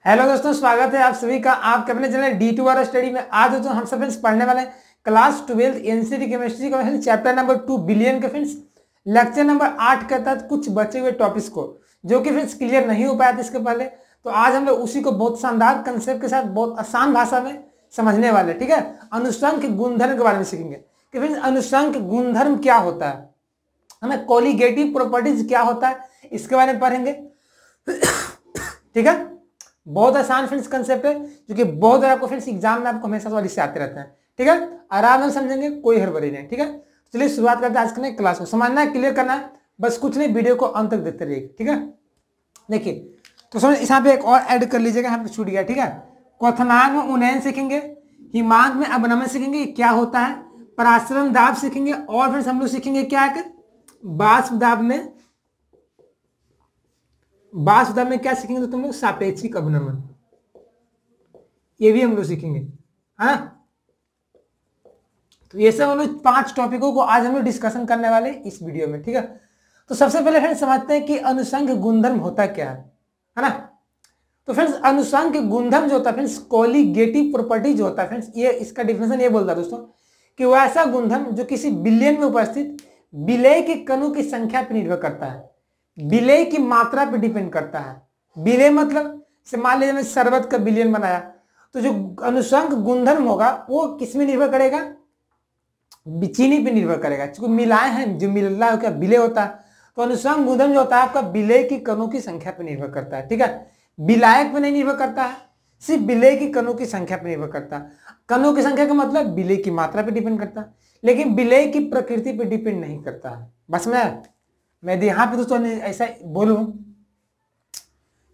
Hello दोस्तों, स्वागत है आप सभी का आपके अपने चैनल D2R स्टडी में। आज दोस्तों हम सब फ्रेंड्स पढ़ने वाले हैं क्लास 12 एनसीईआरटी केमिस्ट्री का चैप्टर नंबर 2 बिलियन के फ्रेंड्स लेक्चर नंबर 8 के तहत कुछ बचे हुए टॉपिक्स को जो कि फ्रेंड्स क्लियर नहीं हो पाया था इसके पहले। तो आज हम लोग उसी को बहुत शानदार कंसेप्ट के साथ बहुत आसान भाषा में समझने वाले, ठीक है। अनुसंख्य गुणधर्म के बारे में सीखेंगे कि फ्रेंड्स अनुसंख्य गुणधर्म क्या होता है, हमें कोलिगेटिव प्रॉपर्टीज क्या होता है इसके बारे में पढ़ेंगे, ठीक है। बहुत आसान फ्रेंड्स कंसेप्ट है जो कि बहुत बार आपको फ्रेंड्स एग्जाम में आपको हमेशा सवाल इससे आते रहते हैं, ठीक है। आराम से समझेंगे, कोई हड़बड़ी नहीं, ठीक है। चलिए शुरुआत करते हैं आज के क्लास को। समझना है, क्लियर करना है, बस कुछ नहीं, वीडियो को अंत तक देखते रहिए, ठीक है। देखिए तो समझ यहाँ पे एक और ऐड कर लीजिएगा, यहाँ पे छूट गया, ठीक है। क्वथनांक में उन्नयन सीखेंगे, हिमांक में अवनमन सीखेंगे क्या होता है, परासरण दाब सीखेंगे और फ्रेंड्स हम लोग सीखेंगे क्या है वाष्प दाब में क्या सीखेंगे तो तुम लोग सापेक्षिक अवनमन, ये भी हम लोग सीखेंगे, हाँ। तो ये सब हम लोग 5 टॉपिकों को आज हम लोग डिस्कशन करने वाले इस वीडियो में, ठीक है। तो सबसे पहले फ्रेंड्स समझते हैं कि अनुसंख्य गुणधर्म होता क्या है ना। तो फ्रेंड्स अनुसंख्य गुणधर्म जो होता है फ्रेंड्स कोलिगेटिव प्रॉपर्टी जो होता है फ्रेंड्स, ये इसका डिफिनेशन ये बोलता है दोस्तों कि वह ऐसा गुणधर्म जो किसी बिलियन में उपस्थित विलेय के कणों की संख्या पर निर्भर करता है, विलेय की मात्रा पर डिपेंड करता है। विलेय मतलब से मान लीजिए मैं शरबत का बिलियन बनाया, तो जो अनुसंख्य गुणधर्म होगा वो किस में निर्भर करेगा, चीनी पे निर्भर करेगा। क्योंकि मिलाए हैं जो मिल रहा है क्या विलेय होता है, तो अनुसंख्य गुणधर्म जो होता है आपका विलेय की कणों की संख्या पर निर्भर करता है, ठीक है। विलायक पे नहीं निर्भर करता है, सिर्फ विलेय की कणों की संख्या पर निर्भर करता है। कणों की संख्या का मतलब विलेय की मात्रा पर डिपेंड करता है, लेकिन विलेय की प्रकृति पर डिपेंड नहीं करता है। बस मैं यहां पे दोस्तों ऐसा बोलूं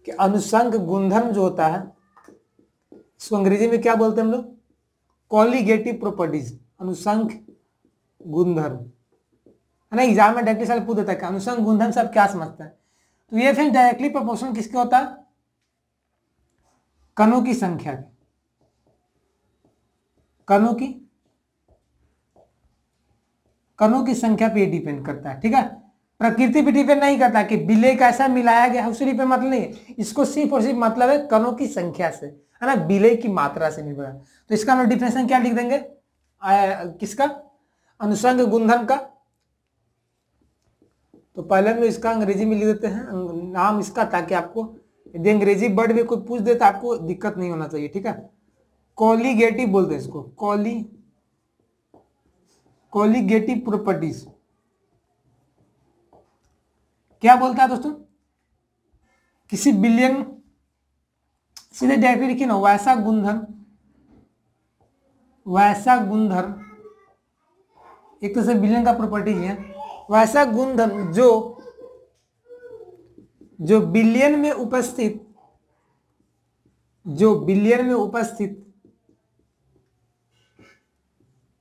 कि अनुसंख्य गुणधर्म जो होता है इसको अंग्रेजी में क्या बोलते हैं हम लोग, कोलिगेटिव प्रॉपर्टीज। अनुसंख्य गुणधर्म है ना, एग्जाम में डायरेक्टली साल पूछ देता है कि अनुसंख्य गुणधर्म से आप क्या समझते हैं। तो ये फिर डायरेक्टली प्रोपोर्शनल किसके होता है, कणों की संख्या, कणों की संख्या पे डिपेंड करता है, ठीक है। प्रकृति पे डिपेंड नहीं करता कि विलेय कैसा मिलाया गया है उसी पे मतलब नहीं है, इसको सिर्फ और सिर्फ मतलब है कणों की संख्या से, है ना, विलेय की मात्रा से निर्भर है। तो इसका हम डिफिनेशन क्या लिख देंगे किसका, अनुसंख्य गुणधर्म का। तो पहले हम इसका अंग्रेजी में लिख देते हैं नाम इसका, ताकि आपको यदि अंग्रेजी वर्ड में कोई पूछ दे तो आपको दिक्कत नहीं होना चाहिए, ठीक है। कोलिगेटिव बोलते हैं इसको, कोलिगेटिव प्रॉपर्टीज क्या बोलता है दोस्तों, किसी बिलियन, सीधे डायरेक्टली लिखिए ना, वैसा गुणधर्म एक तो से बिलियन का प्रॉपर्टी है, वैसा गुणधर्म जो बिलियन में उपस्थित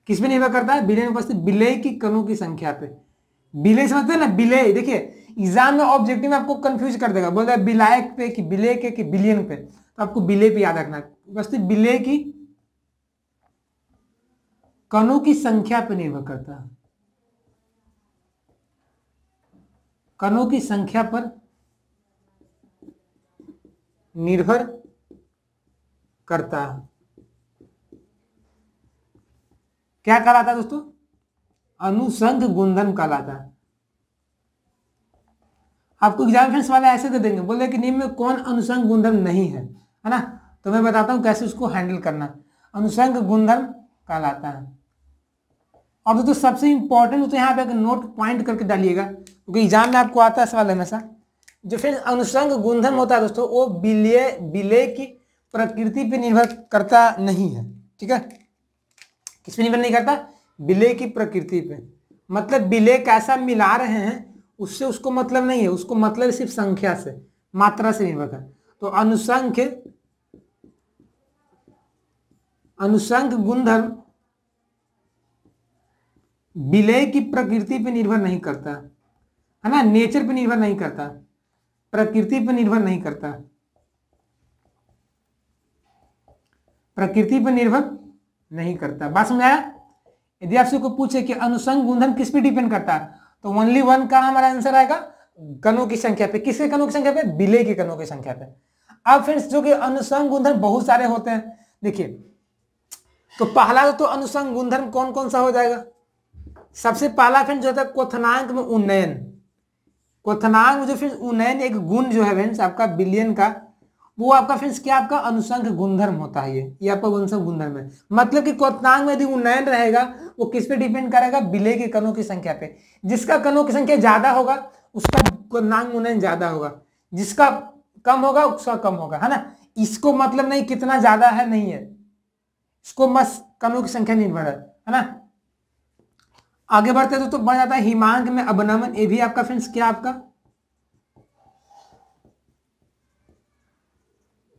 किस पे निर्भर करता है, बिलियन में उपस्थित विलेय की कणों की संख्या पे। विलेय समझते हैं ना, विलेय, देखिए एग्जाम में ऑब्जेक्टिव में आपको कंफ्यूज कर देगा, बोल रहा है विलायक पे कि विलेय के कि बिलियन पे, तो आपको विलेय पे याद रखना है, उपस्थित विलेय की कणों की संख्या पे निर्भर करता है, कणों की संख्या पर निर्भर करता है। क्या कहलाता है दोस्तों, अनुसंख्य गुणधर्म कहलाता है। आपको एग्जाम फ्रेंड्स वाले ऐसे दे देंगे, बोले कि निम्न में कौन अनुसंख्य गुणधर्म नहीं है ना, तो मैं बताता हूं कैसे उसको हैंडल करना। अनुसंख्य गुणधर्म कहलाता है। और दोस्तों सबसे इंपॉर्टेंट तो यहाँ पे एक नोट पॉइंट करके डालिएगा, क्योंकि एग्जाम में आपको आता है सवाल हमेशा। जो फिर अनुसंख्य गुणधर्म होता है दोस्तों वो विलेय की प्रकृति पे निर्भर करता नहीं है, ठीक है। किस पे निर्भर नहीं करता, विलेय की प्रकृति पे, मतलब विलेय कैसा मिला रहे हैं उससे उसको मतलब नहीं है, उसको मतलब सिर्फ संख्या से, मात्रा से निर्भर है। तो अनुसंख्य गुणधर्म विलेय की प्रकृति पे निर्भर नहीं करता है ना, नेचर पे निर्भर नहीं करता, प्रकृति पे निर्भर नहीं करता, प्रकृति पे निर्भर नहीं करता। बात समझ आया। यदि आपसे को पूछे कि अनुसंख्य गुणधर्म किस पे डिपेंड करता है, तो ओनली वन का हमारा आंसर आएगा कणों की संख्या पे। किसके कणों की संख्या पे, विलेय के कणों की संख्या पे। अब फ्रेंड्स जो कि अनुसंग गुणधर्म बहुत सारे होते हैं, देखिए तो पहला तो अनुसंग गुणधर्म कौन कौन सा हो जाएगा। सबसे पहला फ्रेंड्स जो होता है क्वथनांक में उन्नयन। क्वथनांक में जो फ्रेंड्स उन्नयन एक गुण जो है फ्रेंड्स आपका विलयन का, वो आपका फ्रेंड्स क्या आपका अनुसंग गुणधर्म होता है। ये आपका अनुसंग गुणधर्म है। मतलब कि क्वथनांक में यदि उन्नयन रहेगा वो किस पे डिपेंड करेगा, विलय के कणों की संख्या पे। जिसका कणों की संख्या ज्यादा होगा उसका क्वथनांक उन्नयन ज्यादा होगा, जिसका कम होगा उसका कम होगा, है ना। इसको मतलब नहीं कितना ज्यादा है, नहीं है, इसको बस कणों की संख्या निर्भर है ना। आगे बढ़ते तो बढ़ जाता है हिमांक में अवनमन। ये भी आपका फ्रेंड्स क्या आपका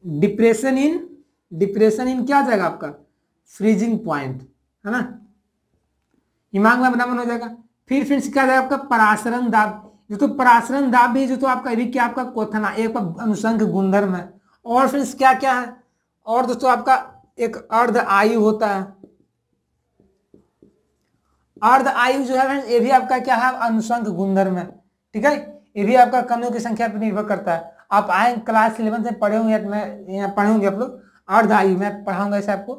डिप्रेशन इन क्या हो जाएगा आपका फ्रीजिंग पॉइंट, है ना। हिमांक में अवनमन हो जाएगा। फिर फ्रेंड्स क्या जाएगा आपका परासरण दाब। जो तो परासरण दाब भी जो तो आपका भी क्या आपका क्वथना एक अनुसंग गुणधर्म है। और फ्रेंड्स क्या क्या है, और दोस्तों आपका एक अर्ध आयु होता है। अर्ध आयु जो है फ्रेंड्स ये भी आपका क्या है अनुसंग गुणधर्म है, ठीक है। ये भी आपका कणों की संख्या पर निर्भर करता है। आप आए क्लास 11 से पढ़े होंगे, मैं यहाँ पढ़े होंगे आप लोग अर्ध आयु, मैं पढ़ाऊंगा इसे आपको,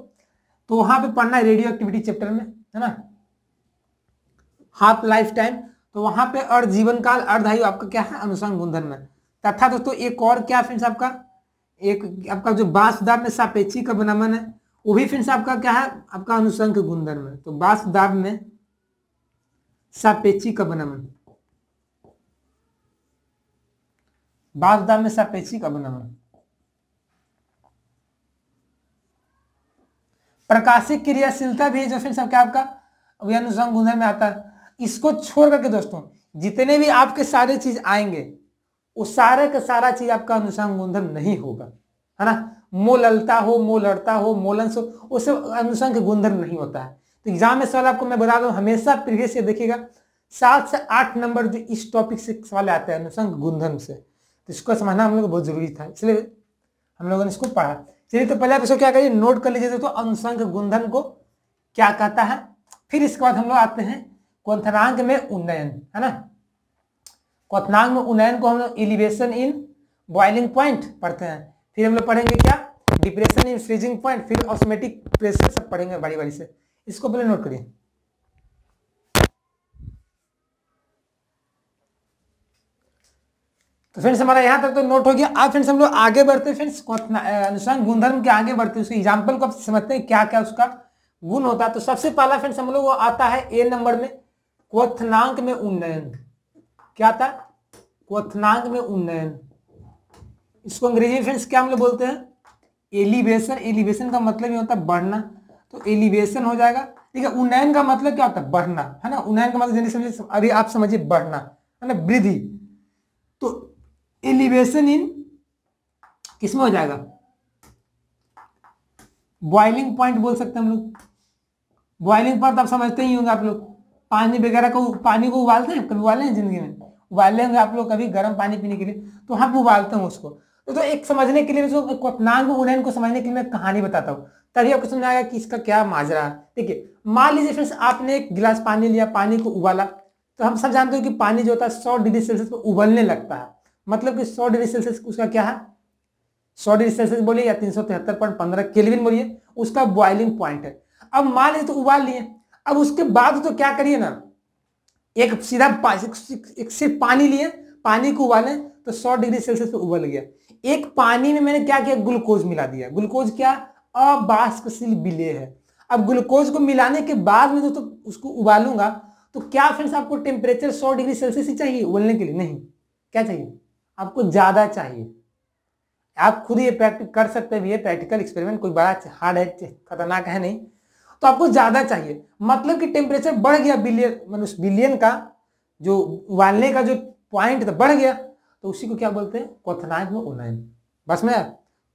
तो वहां पे पढ़ना है रेडियो एक्टिविटी चैप्टर में, है ना, हाफ लाइफ टाइम। तो वहां पे अर्ध जीवन काल अर्ध आयु आपका क्या है अनुसंग गुणधर्म है। तथा दोस्तों एक और क्या फ्रेंड्स आपका एक आपका जो बाष्प दाब में सापेक्षिक अवनमन है, वो भी फ्रेंड्स आपका क्या है आपका अनुसंग गुणधर्म है। तो बाष्प दाब में सापेक्षिक अवनमन, बाष्प दाब में सापेक्षिक अवनमन। प्रकाशिक क्रियाशीलता भी जो फ्रेंड्स क्या आपका वही अनुसंग गुणधर्म में आता है। इसको छोड़ करके दोस्तों जितने भी आपके सारे चीज आएंगे वो सारे का सारा चीज आपका अनुसंग गुणधर्म नहीं होगा, है ना। मोललता हो, मोलरता हो, मोलंस हो, वो सब अनुसंग गुणधर्म नहीं होता है। तो एग्जाम में सवाल आपको मैं बता दूं हमेशा प्रीवियस से देखिएगा 7 से 8 नंबर जो इस टॉपिक से सवाल आते हैं अनुसंग गुणधर्म से, तो इसको समझना हम लोग को बहुत जरूरी था, इसलिए हम लोगों ने इसको पढ़ा। चलिए तो पहले आप इसको क्या करिए नोट कर लीजिए। तो अनुसंग गुणधर्म को क्या कहता है। फिर इसके बाद हम लोग आते हैं क्वथनांक में उन्नयन, है ना। क्वथनांक में उन्नयन को हम लोग एलिवेशन इन बॉइलिंग पॉइंट पढ़ते हैं। फिर हम लोग पढ़ेंगे क्या डिप्रेशन इन फ्रीजिंग पॉइंट, फिर ऑस्मेटिक प्रेशर सब पढ़ेंगे बारी बारी से। इसको पहले नोट करिए। तो फ्रेंड्स हमारा यहां तक तो नोट हो गया। अब फ्रेंड्स हम लोग आगे बढ़ते हैं फ्रेंड्स अनुसंग गुणधर्म के आगे बढ़ते हैं, उसके एग्जाम्पल को आप समझते हैं क्या क्या उसका गुण होता है। तो सबसे पहला फ्रेंड्स हम लोग वो आता है ए नंबर में क्वथनांक में उन्नयन। क्या आता है क्वथनांक में उन्नयन। इसको अंग्रेजी फ्रेंड्स क्या हम लोग बोलते हैं एलिवेशन। एलिवेशन का मतलब ये होता है बढ़ना, तो एलिवेशन हो जाएगा, ठीक है। उन्नयन का मतलब क्या होता है बढ़ना, है ना। उन्नयन का मतलब समझिए अभी आप समझिए बढ़ना, है ना, वृद्धि। तो एलिवेशन इन किसमें हो जाएगा बॉइलिंग पॉइंट बोल सकते हैं हम लोग। बॉइलिंग पॉइंट आप समझते ही होंगे आप लोग, पानी वगैरह को पानी को उबालते हैं, कभी उबाले हैं जिंदगी में, उबाले होंगे आप लोग कभी गर्म पानी पीने के लिए, तो हम उबालते हैं उसको। तो एक समझने के लिए क्वथनांक उन्नयन को समझने के लिए मैं कहानी बताता हूँ, तभी आपको समझ आएगा कि इसका क्या माजरा है। ठीक है, मान लीजिए फ्रेंड्स आपने एक गिलास पानी लिया, पानी को उबाला, तो हम सब जानते हो कि पानी जो होता है 100 डिग्री सेल्सियस पर उबलने लगता है। मतलब कि 100 डिग्री सेल्सियस उसका क्या है 100 डिग्री सेल्सियस बोलिए या 373.15 केल्विन बोलिए, उसका बॉइलिंग पॉइंट है। अब मान लीजिए तो उबाल लिए, अब उसके बाद तो क्या करिए ना, एक सीधा एक सिर्फ पानी लिए, पानी को उबालें तो 100 डिग्री सेल्सियस पे उबल गया। एक पानी में मैंने क्या किया ग्लूकोज मिला दिया। ग्लूकोज क्या अबाष्पशील विलेय है। अब ग्लूकोज को मिलाने के बाद में तो उसको उबालूंगा, तो क्या फ्रेंड्स आपको टेम्परेचर 100 डिग्री सेल्सियस ही चाहिए उबलने के लिए? नहीं, क्या चाहिए आपको ज्यादा चाहिए। आप खुद ये प्रैक्टिस कर सकते हैं, ये प्रैक्टिकल एक्सपेरिमेंट कोई बड़ा हार्ड है, खतरनाक है नहीं, तो आपको ज्यादा चाहिए। मतलब कि टेम्परेचर बढ़ गया बिलियन, मतलब उस बिलियन का जो उबालने का जो पॉइंट था बढ़ गया, तो उसी को क्या बोलते हैं क्वथनांक में उन्नयन। बस में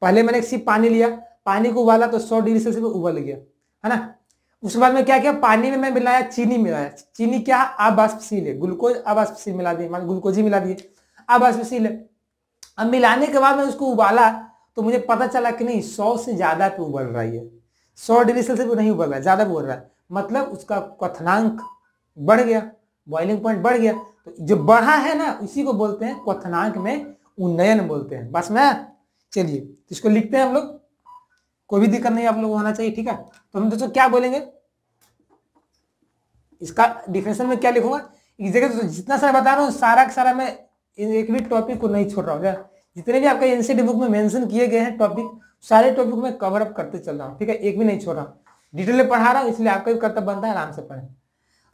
पहले मैंने एक सिर्फ पानी लिया, पानी को उबाला तो 100 डिग्री सेल्सियस पे उबल गया, है ना। उसके बाद में क्या किया, पानी में मैं मिलाया चीनी, मिलाया चीनी क्या अबाष्पशील है, ग्लूकोज अबाष्पशील मिला दिए, मान ग्लूकोज ही मिला दिए, अबाष्पशील है। अब मिलाने के बाद में उसको उबाला तो मुझे पता चला कि नहीं 100 से ज्यादा पे उबल रहा है, 100 डिग्री सेल्सियस पे नहीं उबल रहा है, ज्यादा उबल रहा है, मतलब उसका क्वथनांक बढ़ गया, बॉइलिंग पॉइंट बढ़ गया। तो जो बढ़ा है ना इसी को बोलते हैं क्वथनांक में उन्नयन बोलते हैं। बस में चलिए तो इसको लिखते हैं हम लोग, कोई भी दिक्कत नहीं आप लोग को होना चाहिए, ठीक है। तो हम दोस्तों क्या बोलेंगे, इसका डिफिनेशन में क्या लिखूंगा, इस जगह तो जितना सारा बता रहा हूँ सारा का सारा मैं एक भी टॉपिक को नहीं छोड़ रहा हूँ, जितने भी आपका एनसीईआरटी बुक में मेंशन किए गए हैं टॉपिक, सारे टॉपिक में कवर अप करते चल रहा हूँ, ठीक है, एक भी नहीं छोड़ रहा हूँ, डिटेल में पढ़ा रहा हूँ, इसलिए आपका भी कर्तव्य बनता है आराम से पढ़ें।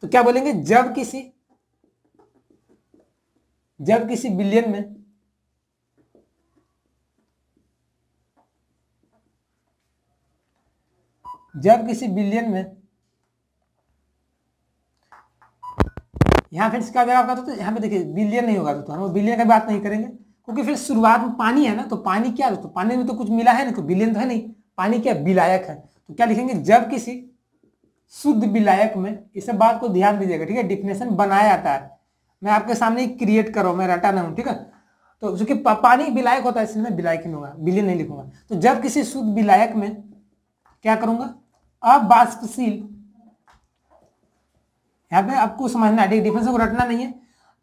तो क्या बोलेंगे, जब किसी बिलियन में यहाँ फिर क्या जगह आपका, तो यहाँ पे देखिए बिलियन नहीं होगा, तो हम बिलियन की बात नहीं करेंगे, क्योंकि फिर शुरुआत में पानी है ना, तो पानी क्या है, तो पानी में तो कुछ मिला है ना, तो बिलियन तो है नहीं, पानी क्या विलायक है। तो क्या लिखेंगे, जब किसी शुद्ध विलायक में, इस बात को ध्यान दीजिएगा, ठीक है, डिफिनेशन बनाया जाता है, मैं आपके सामने क्रिएट कर रहा हूँ, मैं रटा ना हूँ, ठीक है। तो चूंकि पानी विलायक होता है इसलिए मैं विलायक नहीं होगा, बिलियन नहीं लिखूंगा। तो जब किसी शुद्ध विलायक में क्या करूंगा, अबाष्पशील, यहाँ पे आपको समझना है, डिफरेंस को रटना नहीं है।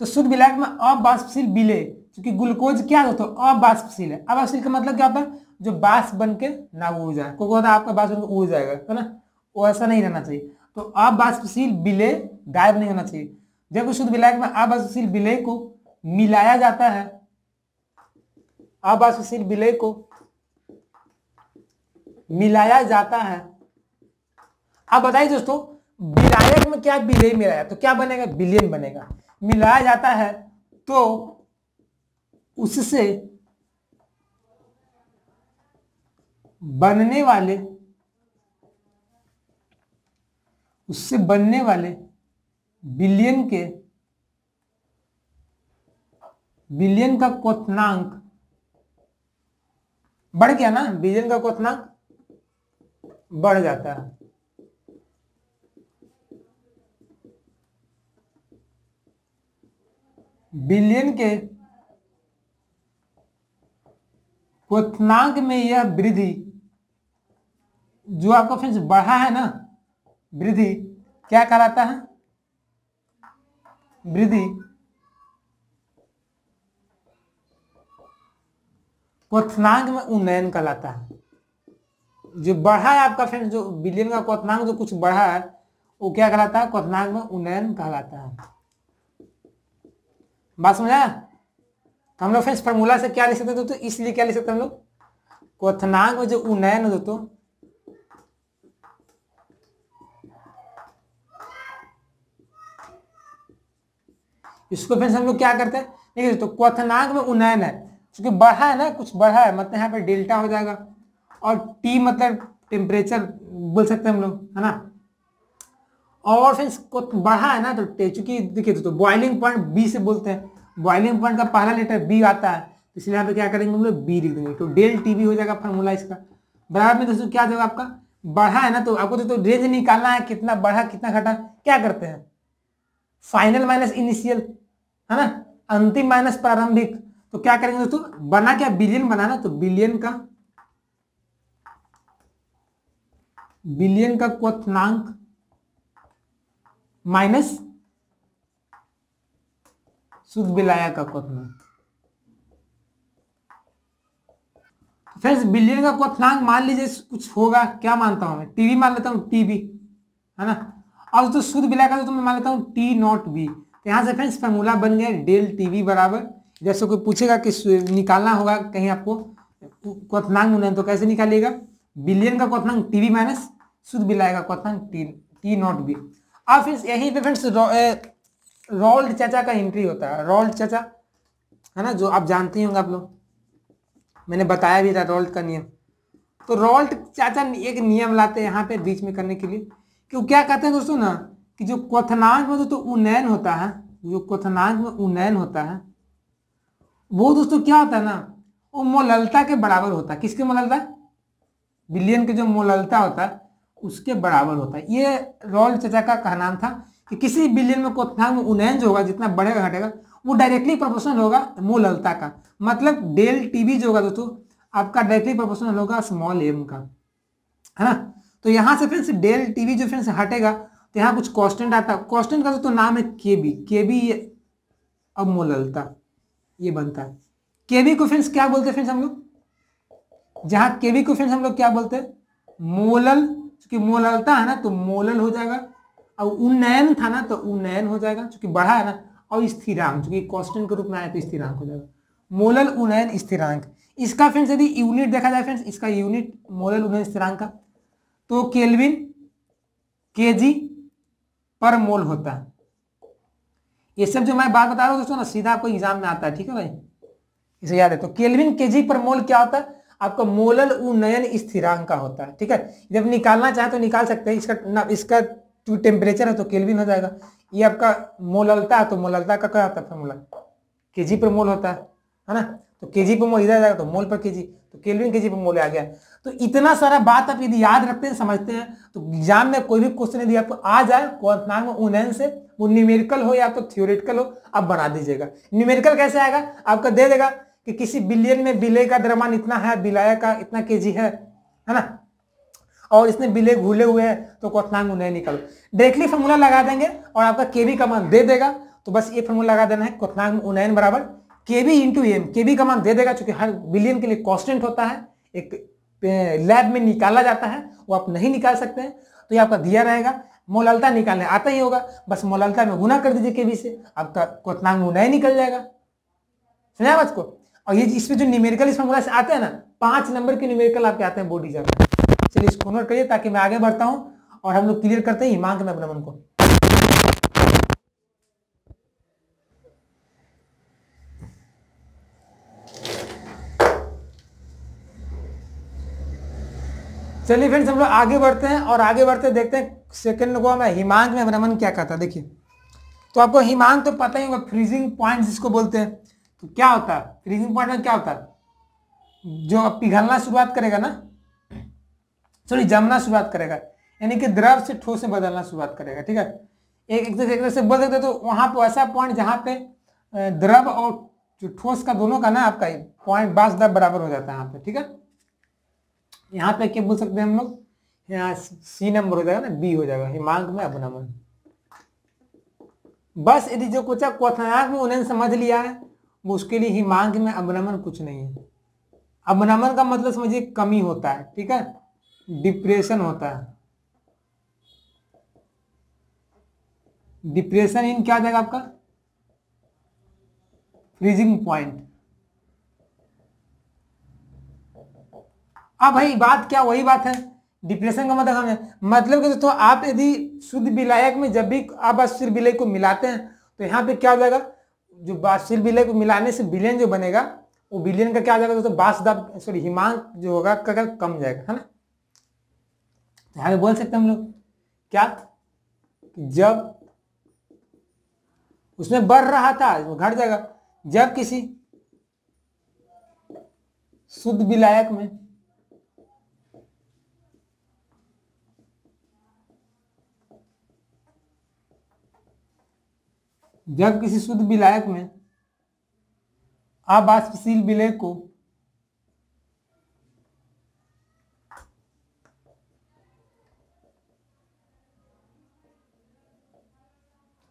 तो शुद्ध विलायक में अबाष्पशील विलेय, क्योंकि ग्लूकोज क्या होता है, अबाष्पशील है। अबाष्पशील का मतलब क्या होता है, जो बाष्प बन के ना उड़ जाए, कोई होता है आपका बाष्प बन के उड़ जाएगा, है ना, वो ऐसा नहीं रहना चाहिए। तो अबाष्पशील विलेय गायब नहीं होना चाहिए। जब शुद्ध विलायक में अबाष्पशील विलेय को मिलाया जाता है, अबाष्पशील विलेय को मिलाया जाता है। अब बताइए दोस्तों, विलायक में क्या विलेय मिलाया, तो क्या बनेगा, बिलियन बनेगा। मिलाया जाता है तो उससे बनने वाले बिलियन का क्वथनांक बढ़ गया ना, बिलियन का क्वथनांक बढ़ जाता है। बिलियन के क्वथनांक में यह वृद्धि, जो आपका फ्रेंड्स बढ़ा है ना, वृद्धि क्या कहलाता है, वृद्धि क्वथनांक में उन्नयन कहलाता है। जो बढ़ा है आपका फ्रेंड्स, जो बिलियन का क्वथनांक जो कुछ बढ़ा है, वो क्या कहलाता है, क्वथनांक में उन्नयन कहलाता है। बात समझा। तो हम लोग फ्रेंड्स फार्मूला से क्या लिख सकते हैं, तो इसलिए क्या लिख सकते हैं हम लोग, क्वथनांक में जो उन्नयन हो, तो इसको फ्रेंड्स हम लोग क्या करते हैं, देखिए तो क्वथनांक में उन्नयन है, क्योंकि बढ़ा है ना, कुछ बढ़ा है, मतलब यहाँ पे डेल्टा हो जाएगा, और टी मतलब टेम्परेचर बोल सकते हैं हम लोग, है ना। और फ्रेंड्स बढ़ा है ना, तो चूंकि देखिए तो बॉइलिंग पॉइंट बी से बोलते हैं, बॉइलिंग पॉइंट का पहला लेटर बी आता है, तो इसलिए यहाँ पे क्या करेंगे हम लोग, बी लिख देंगे। तो डेल टी बी हो जाएगा फार्मूला इसका। बराबर में दोस्तों क्या जाएगा आपका, बढ़ा है ना, तो आपको तो रेंज निकालना है, कितना बढ़ा कितना घटा, क्या करते हैं, फाइनल माइनस इनिशियल, है ना, अंतिम माइनस प्रारंभिक। तो क्या करेंगे दोस्तों, बना क्या, बिलियन बना ना, तो बिलियन का क्वथनांक माइनस शुद्ध विलायक का क्वथनांक। फ्रेंड्स बिलियन का क्वथनांक मान लीजिए कुछ होगा, क्या मानता हूं मैं, टीबी मान लेता हूं, टीबी, है ना। और तो शुद्ध विलायक का तो मैं मान लेता हूं टी नॉट बी। तो यहां से फ्रेंड्स फार्मूला बन गया डेल टीबी बराबर, जैसे कोई पूछेगा कि निकालना होगा कहीं आपको क्वथनांक उन्नयन, तो कैसे निकालिएगा, बिलियन का क्वथनांक टीबी माइनस शुद्ध विलायक का क्वथनांक टी नॉट बी। अब फिर यहीं पे फ्रेंड्स रॉल्ट चाचा का एंट्री होता है, रॉल्ट चाचा, है ना, जो आप जानते होंगे आप लोग, मैंने बताया भी था रॉल्ट का नियम। तो रॉल्ट चाचा एक नियम लाते हैं यहाँ पे बीच में करने के लिए, कि क्या कहते हैं दोस्तों ना, कि जो क्वथनांक में तो उन्नयन होता है, जो क्वथनांक में उन्नयन होता है, वो दोस्तों क्या होता है ना, वो मोललता के बराबर होता है। किसके मोललता, बिलियन के जो मोललता होता है उसके बराबर होता है। ये रॉल्ट चाचा का कहना था कि किसी बिलियन में क्वथनांक में उन्नयन जो होगा, जितना बढ़ेगा घटेगा, वो डायरेक्टली प्रोपोर्शनल होगा मोललता का। मतलब डेल टीबी जो होगा दोस्तों आपका डायरेक्टली प्रोपोर्शनल होगा स्मॉल एम का, है ना। तो यहां से फ्रेंड्स डेल टीबी जो फ्रेंड्स हटेगा, तो यहाँ कुछ कांस्टेंट आता है, कांस्टेंट का दोस्तों नाम है केबी, केबी अब मोललता ये बनता है। केबी को फ्रेंड्स क्या बोलते हैं फ्रेंड्स हम लोग, जहां केवी को फ्रेंड्स हम लोग क्या बोलते हैं, मोलल, क्योंकि मोललता है ना तो मोलल हो जाएगा, और उन्नयन था ना तो उन्नयन हो जाएगा, क्योंकि बढ़ा है ना, और स्थिरांक क्योंकि कांस्टेंट के रूप में आया तो स्थिरांक हो जाएगा, मोलल उन्नयन स्थिरांक। इसका फ्रेंड्स यदि यूनिट देखा जाए फ्रेंड्स, इसका यूनिट मोलल उन्नयन स्थिरांक का तो केल्विन केजी पर मोल होता है। ये सब जो मैं बात बता रहा हूँ दोस्तों ना, सीधा आपको एग्जाम में आता है, ठीक है भाई, इसे याद है। तो केल्विन केजी पर मोल क्या होता है, आपका मोलल उन्नयन स्थिरांक का होता है, ठीक है। जब निकालना चाहे तो निकाल सकते हैं, इसका जो टेम्परेचर है तो केल्विन हो जाएगा, ये आपका मोललता है तो मोललता का क्या होता है फॉर्मूला, केजी पर मोल होता है ना, तो केजी पर मोल इधर जाएगा तो मोल पर केजी, तो केल्विन केजी पर मोल आ गया। तो इतना सारा बात आप यदि याद रखते हैं, समझते हैं, तो एग्जाम में कोई भी क्वेश्चन यदि आपको आ जाए क्वांटम उन्नयन से, वो न्यूमेरिकल हो या तो थियोरेटिकल हो, आप बना दीजिएगा। न्यूमेरिकल कैसे आएगा, आपका दे देगा कि किसी बिलियन में बिले का द्रव्यमान इतना है, बिलाया का इतना केजी है ना, और इसने बिले घुले हुए हैं, तो क्वांटम उन्नयन निकालो, डायरेक्टली फॉर्मूला लगा देंगे और आपका केवी का मान दे देगा। तो बस ये फॉर्मूला लगा देना है, क्वांटम उन्नयन बराबर केवी इंटू एम, केवी का मान दे देगा, क्योंकि हर बिलियन के लिए कांस्टेंट होता है, एक लैब में निकाला जाता है, वो आप नहीं निकाल सकते हैं, तो ये आपका दिया रहेगा। मोललता निकालने आता ही होगा, बस मोललता में गुना कर दीजिए केवी से, आपका क्वांटम उन्नयन निकल जाएगा। समझा बात को। और ये इसमें जो न्यूमेरिकल इस फॉर्मूला से आते हैं ना, 5 नंबर के न्यूमेरिकल आपके आते हैं बोर्ड एग्जाम में। चलिए इसको नोट करिए ताकि मैं आगे बढ़ता हूं और हम लोग क्लियर करते हैं हिमांक में अवनमन को। चलिए फ्रेंड्स हम लोग आगे बढ़ते हैं और आगे बढ़ते देखते हैं सेकंड को मैं हिमांक में अवनमन क्या कहता है। देखिए तो आपको हिमांक तो पता ही होगा, फ्रीजिंग पॉइंट जिसको बोलते हैं। तो क्या होता है फ्रीजिंग पॉइंट में, क्या होता है, जो पिघलना शुरुआत करेगा ना, सॉरी जमना शुरुआत करेगा, यानी कि द्रव से ठोस में बदलना शुरुआत करेगा, ठीक है। एक तरह से बोल सकते तो वहां पे ऐसा पॉइंट जहां पे द्रव और जो ठोस का दोनों का ना आपका पॉइंट बास दब बराबर हो जाता है यहाँ पे, ठीक है। यहाँ पे क्या बोल सकते हैं हम लोग, यहाँ सी नंबर हो जाएगा ना, बी हो जाएगा हिमांक में अवनमन। बस यदि जो कुछ क्वाथनांक में उन्हें समझ लिया है, वो उसके लिए हिमांक में अवनमन कुछ नहीं है। अवनमन का मतलब समझिए कमी होता है, ठीक है, डिप्रेशन होता है। डिप्रेशन इन क्या आ जाएगा आपका, फ्रीजिंग पॉइंट। अब भाई बात क्या, वही बात है, डिप्रेशन का मतलब समझे, मतलब कि दोस्तों आप यदि शुद्ध विलायक में जब भी आप बाष्पशील विलय को मिलाते हैं, तो यहाँ पे क्या हो जाएगा, जो बाष्पशील विलय को मिलाने से विलयन जो बनेगा, वो विलयन का क्या हो जाएगा दोस्तों, बाष्प दाब सॉरी हिमांक जो होगा का कम जाएगा, है ना। तो यहाँ पे बोल सकते हैं हम लोग क्या, जब उसमें बढ़ रहा था वो घट जाएगा, जब किसी शुद्ध विलायक में शुद्ध विलायक में अबाष्पशील विलय को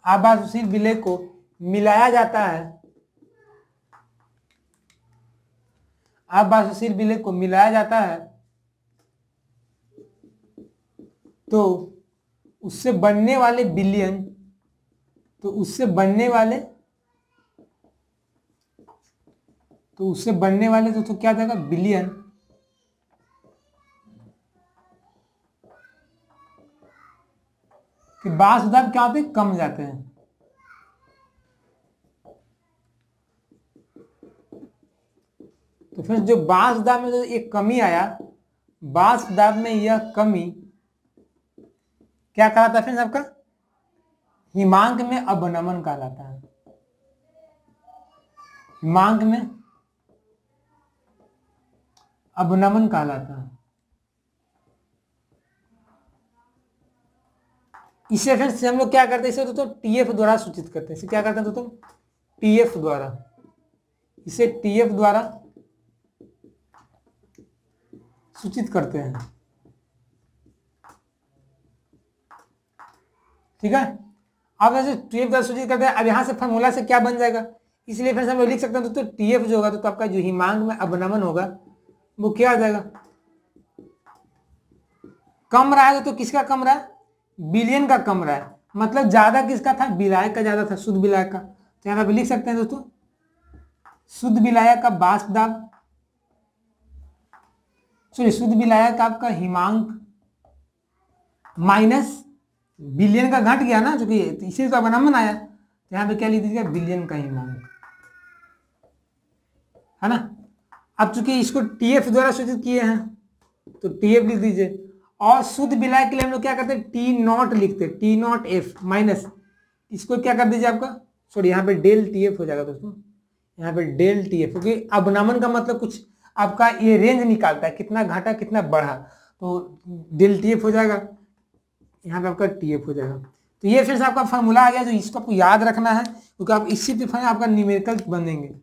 अबाष्पशील विलय को मिलाया जाता है, अबाष्पशील विलय को मिलाया जाता है, तो उससे बनने वाले विलयन, तो उससे बनने वाले तो क्या जाएगा विलयन, कि बाष्प दाब क्या होते हैं, कम जाते हैं। तो फिर जो बाष्प दाब में जो एक कमी आया, बाष्प दाब में यह कमी क्या कहलाता है फ्रेंड्स, आपका हिमांक में अवनमन कहलाता है। हिमांक में अवनमन कहलाता है। इसे फ्रेंड्स हम लोग क्या करते हैं, इसे दोस्तों टीएफ द्वारा सूचित करते हैं। इसे क्या करते हैं दोस्तों, टीएफ द्वारा, इसे टीएफ द्वारा सूचित करते हैं, ठीक है। अब जैसे टीएफ द्वारा सूचित करते हैं, अब यहां से फॉर्मूला से क्या बन जाएगा, इसलिए फ्रेंड्स हम लोग लिख सकते हैं दोस्तों टीएफ जो होगा तो आपका जो हिमांक में अवनमन होगा वो क्या आ जाएगा, कम रहा है तो किसका कम रहा है, बिलियन का कम रहा है, मतलब ज्यादा किसका था, विलायक का ज्यादा था, शुद्ध विलायक का। तो यहाँ पे लिख सकते हैं दोस्तों, शुद्ध विलायक का वाष्प दाब, सॉरी शुद्ध विलायक आपका हिमांक माइनस बिलियन का घट गया ना, चूंकि इसी तो अवनमन आया, तो यहाँ पे क्या लिख दीजिएगा, बिलियन का हिमांक, है ना। अब चूंकि इसको टीएफ द्वारा सूचित किए हैं तो टीएफ लिख दीजिए, और शुद्ध विलायक के लिए हम लोग क्या करते हैं, टी नॉट लिखते हैं, टी नॉट एफ माइनस इसको क्या कर दीजिए आपका, सॉरी यहाँ पे डेल टीएफ हो जाएगा दोस्तों, यहाँ पे डेल टीएफ, क्योंकि अवनमन का मतलब कुछ आपका ये रेंज निकालता है, कितना घटा कितना बढ़ा, तो डेल टीएफ हो जाएगा, यहाँ पे आपका टीएफ हो जाएगा। तो ये फिर से आपका फॉर्मूला आ गया, जो इसको आपको याद रखना है, क्योंकि आप इसी पे फिर आपका न्यूमेरिकल बनेंगे, है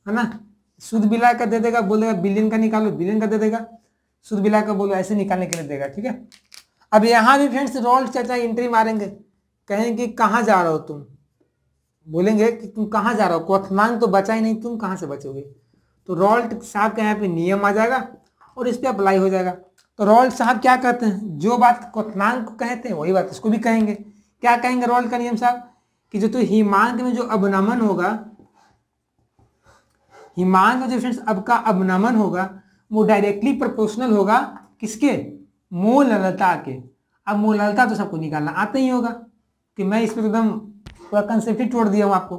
ना। शुद्ध विलायक का दे देगा, बोलेगा बिलियन का निकालो, बिलियन का दे देगा, शुद्ध विलायक का बोलो, ऐसे निकालने के लिए देगा, ठीक है। अब यहाँ भी फ्रेंड्स रोल्ट चाचा एंट्री मारेंगे, कहेंगे कहाँ जा रहे हो तुम, बोलेंगे कि तुम कहाँ जा रहे हो, क्वथनांक तो बचा ही नहीं, तुम कहाँ से बचोगे। तो रोल्ट साहब का यहाँ पे नियम आ जाएगा और इस पर अप्लाई हो जाएगा। तो रोल्ट साहब क्या कहते हैं, जो बात क्वथनांक को कहते हैं वही बात इसको भी कहेंगे। क्या कहेंगे रोल्ट का नियम साहब, कि जो तो हिमांक में जो अवनमन होगा, हिमांक में जो फ्रेंड्स अब का अवनमन होगा वो डायरेक्टली प्रोपोर्शनल होगा किसके, मोललता के। अब मोललता तो सबको निकालना आता ही होगा, कि मैं इस पर एकदम पूरा कंसेप्ट ही तोड़ दिया हूं आपको।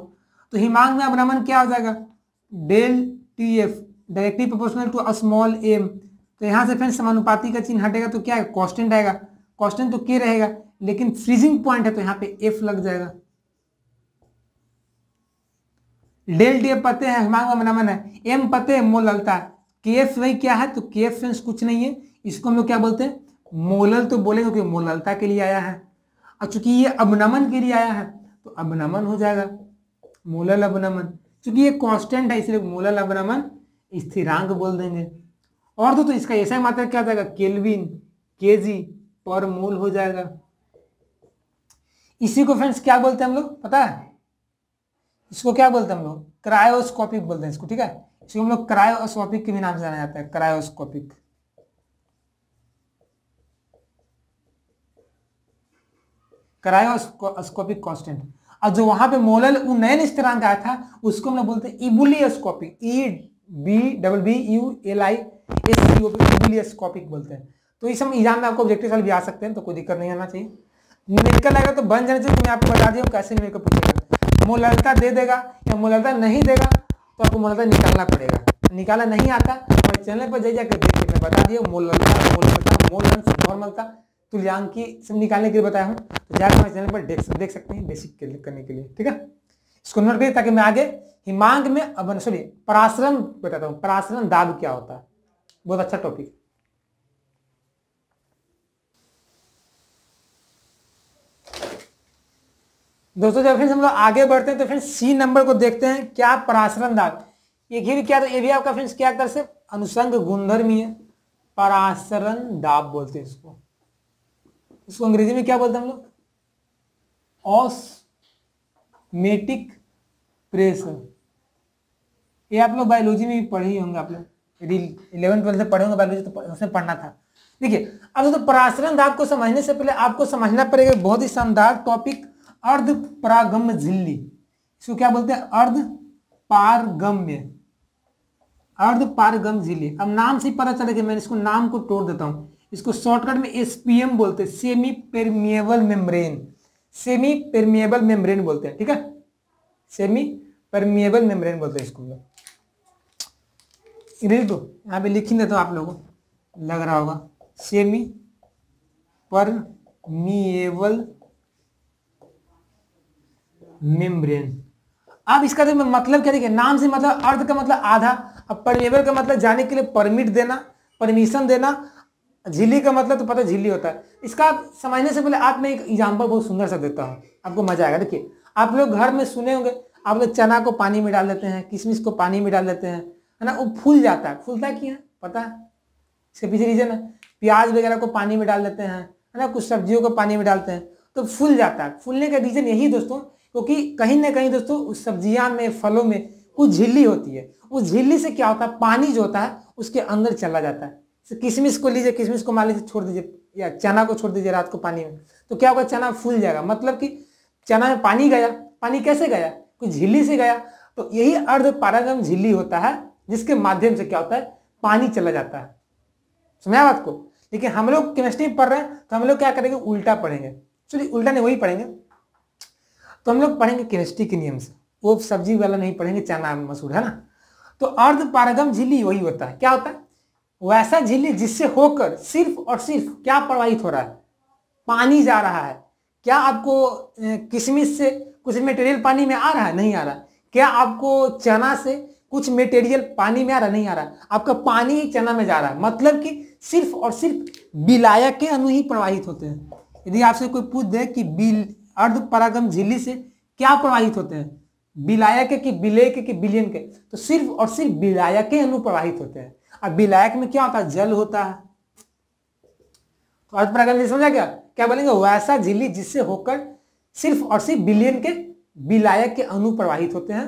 तो हिमांक में अवनमन क्या हो जाएगा, del T F directly proportional to small M. तो यहाँ से फिर समानुपाती का चिन्ह हटेगा तो क्या है, कांस्टेंट आएगा, कांस्टेंट तो के रहेगा, लेकिन फ्रीजिंग पॉइंट है तो यहाँ पे एफ लग जाएगा। डेल टी एफ पते हैं हिमांक में अवनमन है, एम पते हैं मोललता, के एफ वही क्या है, तो के एफ फ्रेंड्स कुछ नहीं है, इसको हम लोग क्या बोलते हैं, मोलल तो बोलेंगे क्योंकि मोललता के लिए आया है, और चूंकि ये अवनमन के लिए आया है तो अवनमन हो जाएगा, मोलल अवनमन। चूंकि ये कांस्टेंट है इसलिए मोलल अवनमन स्थिरांक बोल देंगे। और तो इसका ऐसा मात्रा क्या हो जाएगा, केल्विन केजी पर मोल हो जाएगा। इसी को फ्रेंड्स क्या बोलते हैं हम लोग पता है, इसको क्या बोलते हैं हम लोग, क्रायोस्कोपिक बोलते हैं इसको, ठीक है। इसको हम लोग क्रायोस्कोपिक के भी नाम से जाना जाता है, क्रायोस्कोपिक। Cryoscopic constant. और जो वहां पे मोलल उन्नयन स्थिरांक आया था उसको हम लोग बोलते हैं इबुलियोस्कोपिक, इबुलियोस्कोपिक बोलते हैं। तो इस समय एग्जाम में आपको ऑब्जेक्टिव सॉल्व भी आ सकते हैं, तो कोई दिक्कत नहीं आना चाहिए। न्यूमेरिकल आएगा तो बन जाना चाहिए, तो मैं आपको बता दिया कैसे न्यूमेरिकल पूछेगा। मोललता दे देगा या मोललता नहीं देगा तो आपको मोललता निकालना पड़ेगा, निकाला नहीं आता तो चैनल पर जाकर देखिए, मैं बता दिया मोललता मोलंस नॉर्मलता तुल्यांकी सब निकालने के लिए बताया हूँ, तो जाकर हमारे चैनल पर देख सकते हैं बेसिक करने के लिए, ठीक है। इसको नोट करिए ताकि मैं आगे हिमांक में सॉरी परासरण बताता हूँ, परासरण दाब क्या होता है, बहुत अच्छा टॉपिक। दोस्तों जब फिर हम लोग आगे बढ़ते हैं तो फिर सी नंबर को देखते हैं, क्या परासरण दाब, ये भी क्या, ये भी आपका फ्रेंड्स क्या कर से अनुसंग गुणधर्मीय परासरण दाब बोलते हैं इसको। इसको अंग्रेजी में क्या बोलते हैं हम लोग, ऑस्मेटिक प्रेशर। ये आप लोग बायोलॉजी में भी पढ़े ही होंगे, आप लोग यदि 11-12 से पढ़े होंगे बायोलॉजी तो उसमें पढ़ना था। देखिए अब तो परासरण दाब को समझने से पहले आपको समझना पड़ेगा बहुत ही शानदार टॉपिक, अर्ध पारगम्य झिल्ली। इसको क्या बोलते हैं, अर्ध पारगम्य, अर्ध पारगम्य झिल्ली। अब नाम से ही पता चलेगा, मैं इसको नाम को तोड़ देता हूं, इसको शॉर्टकट में एसपीएम बोलते हैं, semi permeable membrane, semi permeable membrane बोलते हैं, ठीक है, सेमी परमिएबल मेम्ब्रेन बोलते हैं इसको। यहाँ पे लिख ही देता हूं, आप लोगों को लग रहा होगा, सेमी परमिएबल मेम्ब्रेन। अब इसका तो मतलब क्या देखिए, नाम से मतलब अर्ध का मतलब आधा, अब परमिएबल का मतलब जाने के लिए परमिट देना, परमिशन देना, झिल्ली का मतलब तो पता झिल्ली होता है। इसका समझने से पहले आप मैं एक एग्जांपल बहुत सुंदर सा देता हूँ, आपको मजा आएगा। देखिए आप लोग घर में सुने होंगे, आप लोग चना को पानी में डाल देते हैं, किशमिश को पानी में डाल देते हैं, है ना, वो फूल जाता है, फूलता क्यों है पता है, इसके पीछे रीजन है, प्याज वगैरह को पानी में डाल देते हैं, है ना, कुछ सब्जियों को पानी में डालते हैं तो फूल जाता है। फूलने का रीजन यही दोस्तों, क्योंकि कहीं ना कहीं दोस्तों उस सब्जियां में फलों में कुछ झिल्ली होती है, उस झिल्ली से क्या होता है, पानी जो होता है उसके अंदर चला जाता है। किशमिश को लीजिए, किशमिश को मान लीजिए छोड़ दीजिए, या चना को छोड़ दीजिए रात को पानी में, तो क्या होगा, चना फूल जाएगा। मतलब कि चना में पानी गया, पानी कैसे गया, कुछ झिल्ली से गया। तो यही अर्धपारगम झिल्ली होता है जिसके माध्यम से क्या होता है, पानी चला जाता है। समझा बात को। लेकिन हम लोग केमिस्ट्री में पढ़ रहे हैं तो हम लोग क्या करेंगे, उल्टा पढ़ेंगे। चलिए उल्टा नहीं, वही पढ़ेंगे। तो हम लोग पढ़ेंगे केमिस्ट्री के नियम से, वो सब्जी वाला नहीं पढ़ेंगे, चना मसूर, है ना। तो अर्धपारगम झिल्ली वही होता है। क्या होता है, वैसा झिल्ली जिससे होकर सिर्फ और सिर्फ क्या प्रवाहित हो रहा है, पानी जा रहा है। क्या आपको किशमिश से कुछ मटेरियल पानी में आ रहा है, नहीं आ रहा। क्या आपको चना से कुछ मटेरियल पानी में आ रहा, नहीं आ रहा। आपका पानी ही चना में जा रहा है। मतलब कि सिर्फ और सिर्फ विलायक के अणु ही प्रवाहित होते हैं। यदि आपसे कोई पूछ दे कि अर्धपरागम झिल्ली से क्या प्रवाहित होते हैं, विलायक के, विलेय के, विलयन के, तो सिर्फ और सिर्फ विलायक के अणु प्रवाहित होते हैं। अब विलायक में क्या होता है, जल होता है। तो अर्धपरागम झिल्ली समझा क्या, क्या बोलेंगे, वैसा झिल्ली जिससे होकर सिर्फ और सिर्फ विलयन के, विलायक के अणु प्रवाहित होते हैं,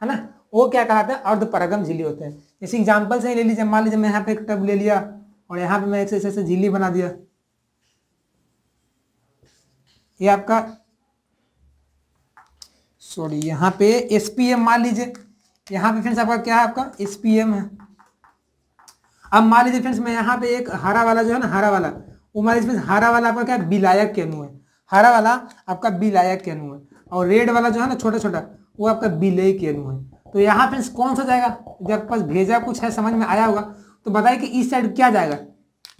है ना, वो क्या कहलाते हैं, अर्धपरागम झिल्ली होते हैं। जैसे एग्जांपल से ले लीजिए, मान लीजिए मैं यहाँ पे एक टब ले लिया और यहाँ पे मैं ऐसे झिल्ली बना दिया। ये आपका सॉरी यहाँ पे एसपीएम मान लीजिए, यहाँ पे फ्रेंड्स आपका क्या है, आपका एसपीएम है। अब मान लीजिए फ्रेंड्स मैं यहाँ पे एक हरा वाला जो है ना, हरा वाला, वो मान लीजिए हरा वाला आपका क्या है, विलायक के अणु है। हरा वाला आपका विलायक के अणु है, और रेड वाला जो है ना छोटा छोटा, वो आपका विलेय के अणु है। तो यहाँ फ्रेंड्स कौन सा जाएगा, जब पास भेजा कुछ है, समझ में आया होगा, तो बताइए कि इस साइड क्या जाएगा,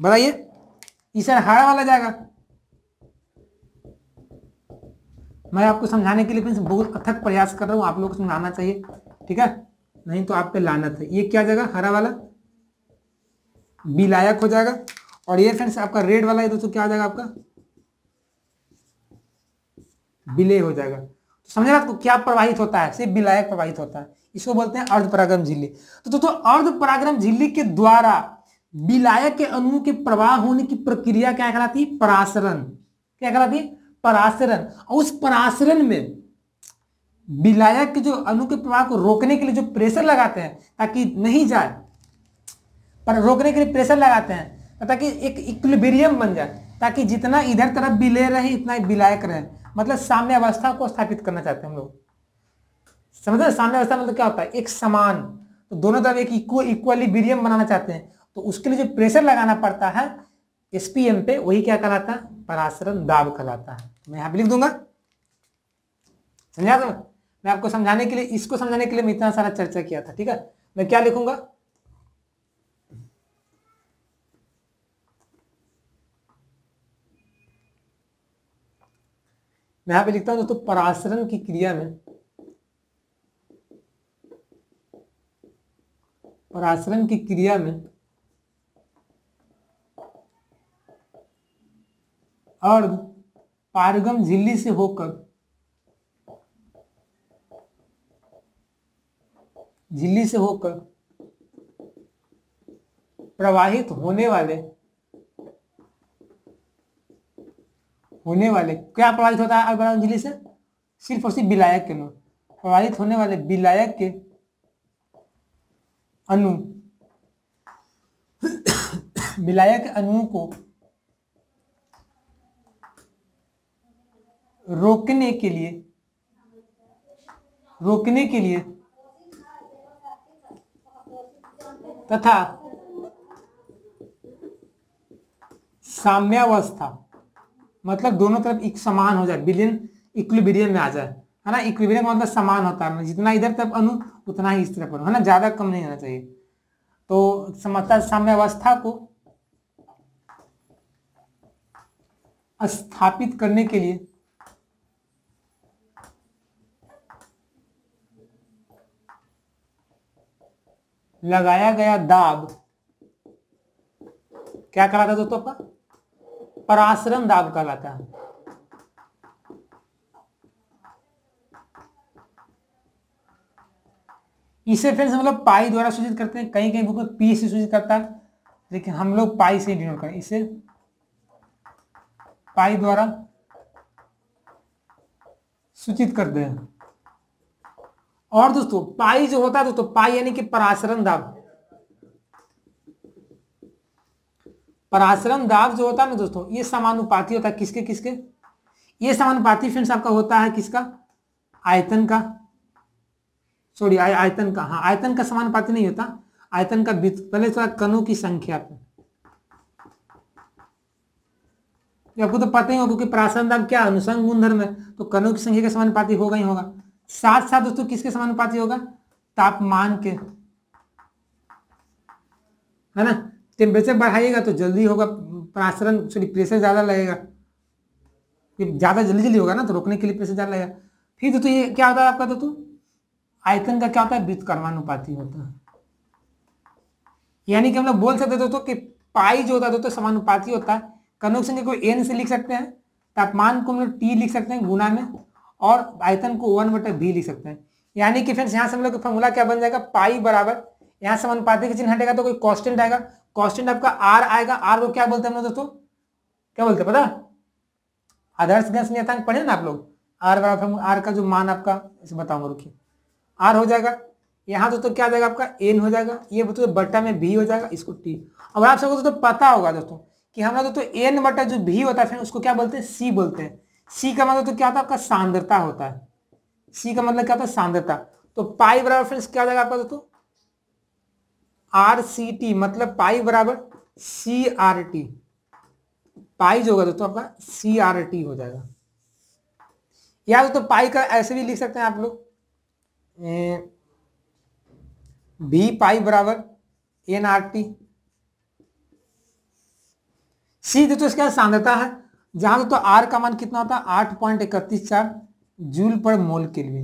बताइए, इस साइड हरा वाला जाएगा। मैं आपको समझाने के लिए फ्रेंड्स बहुत अथक प्रयास कर रहा हूँ, आप लोगों को समझाना चाहिए, ठीक है, नहीं तो आप पे लानत है। ये क्या जाएगा, हरा वाला विलायक हो जाएगा, और ये फ्रेंड्स आपका रेड वाला है दोस्तों क्या हो जाएगा, आपका विलेय हो जाएगा। तो समझ आपको क्या प्रवाहित होता है, सिर्फ विलायक प्रवाहित होता है, इसको बोलते हैं अर्धपरागम झिल्ली। तो दोस्तों अर्धपरागम झिल्ली के द्वारा विलायक के अणु के प्रवाह होने की प्रक्रिया क्या कहलाती है, परासरण। क्या कहलाती है, परासरण। और उस परासरण में विलायक के जो अणु के प्रवाह को रोकने के लिए जो प्रेशर लगाते हैं ताकि नहीं जाए, पर रोकने के लिए प्रेशर लगाते हैं ताकि एक इक्विलिब्रियम बन जाए, ताकि जितना इधर तरफ विलेय रहे इतना विलायक रहे। मतलब साम्य अवस्था को स्थापित करना चाहते हैं हम लोग, समझ रहे। साम्य अवस्था मतलब क्या होता है, एक समान, तो दोनों तरफ एक इक्विलिब्रियम बनाना चाहते हैं, तो उसके लिए जो प्रेशर लगाना पड़ता है एसपीएम पे, वही क्या कहलाता है, परासरण दाब कहलाता है। मैं यहाँ पे लिख दूंगा, समझा। तो मैं आपको समझाने के लिए, इसको समझाने के लिए मैं इतना सारा चर्चा किया था, ठीक है। मैं क्या लिखूंगा, मैं यहाँ पे लिखता हूं दोस्तों, परासरण की क्रिया में, परासरण की क्रिया में अर्धपारगम झिल्ली से होकर प्रवाहित होने वाले क्या प्रवाहित होता है अर्धपारगम झिल्ली से, सिर्फ और सिर्फ विलायक के अणु, प्रवाहित होने वाले विलायक के अणु, विलायक अणुओं को रोकने के लिए तथा साम्यावस्था, मतलब दोनों तरफ एक समान हो जाए, विलयन इक्विलिब्रियम में आ जाए, है ना। इक्विलिब्रियम का मतलब समान होता है, जितना इधर तरफ अणु उतना ही इस तरफ अणु, है ना, ज्यादा कम नहीं होना चाहिए। तो समता साम्यावस्था को स्थापित करने के लिए लगाया गया दाब क्या कहलाता है दोस्तों, आपका परासरण दाब कहलाता है। इसे फ्रेंड्स हम लोग पाई द्वारा सूचित करते हैं, कहीं कहीं बुक में पी से सूचित करता है, लेकिन हम लोग पाई से डिनोट करें, इसे पाई द्वारा सूचित करते हैं। और दोस्तों पाई जो होता है दोस्तों, पाई यानी कि परासरण दाब, पराश्रम दाब जो होता है ना दोस्तों, ये समानुपाती होता है किसके किसके, ये समानुपाती फ्रेंड्स आपका होता है किसका, आयतन का, सॉरी आयतन का, हाँ आयतन का समानुपाती नहीं होता, आयतन का पहले थोड़ा कणों की संख्या पे, आपको तो पता ही होगा क्योंकि पराश्रम दाब क्या अनुसंग गुणधर्म है, तो कणों की संख्या के समानुपाती होगा ही होगा। साथ साथ दोस्तों किसके समानुपाती होगा, तापमान के, है ना। टेम्परेचर बढ़ाइएगा तो जल्दी होगा पराश्रम, सॉरी प्रेशर ज्यादा लगेगा, ज्यादा जल्दी जल्दी होगा ना, तो रोकने के लिए प्रेशर ज्यादा लगेगा। फिर दोस्तों ये क्या होता है आपका दोस्तों, आयतन का क्या होता है, व्युत्क्रमानुपाती होता है। यानी कि हम लोग बोल सकते दोस्तों कि पाई जो होता है दोस्तों समानुपाती होता है, कणों की संख्या को n से लिख सकते हैं, तापमान को हम लोग T लिख सकते हैं गुना में, और आयतन को 1/v लिख सकते हैं। यानी कि फ्रेंड्स यहाँ से हम लोग का फॉर्मूला क्या बन जाएगा, पाई बराबर, यहाँ समानुपाती का चिन्ह हटेगा तो कोई कांस्टेंट आएगा, कांस्टेंट आपका r आएगा, r को क्या बोलते हैं हम लोग दोस्तों, क्या बोलते हैं पता, आदर्श गैस नियतांक पढ़े ना आप लोग, r बराबर, r का जो मान आपका इसे बताऊंगा, रुकिए, r हो जाएगा, यहाँ दोस्तों क्या आ जाएगा आपका n हो जाएगा, ये दोस्तों बट्टा में v हो जाएगा, इसको t। अब आप सबको दोस्तों पता होगा दोस्तों कि हमारा दोस्तों n बटा जो v होता है फिर उसको क्या बोलते हैं, c बोलते हैं। c का मतलब तो क्या होता है आपका सांद्रता होता है, c का मतलब क्या होता है सांद्रता। तो पाई बराबर फ्रेंड्स क्या आ जाएगा आपका दोस्तों, RCT, मतलब पाई बराबर CRT, पाई जो होगा दोस्तों आपका CRT हो जाएगा। या दोस्तों पाई का ऐसे भी लिख सकते हैं आप लोग, v पाई बराबर NRT। सी दोस्तों इसका सांद्रता है, जहां दोस्तों R का मान कितना होता है 8.314 जूल पर मोल के लिए।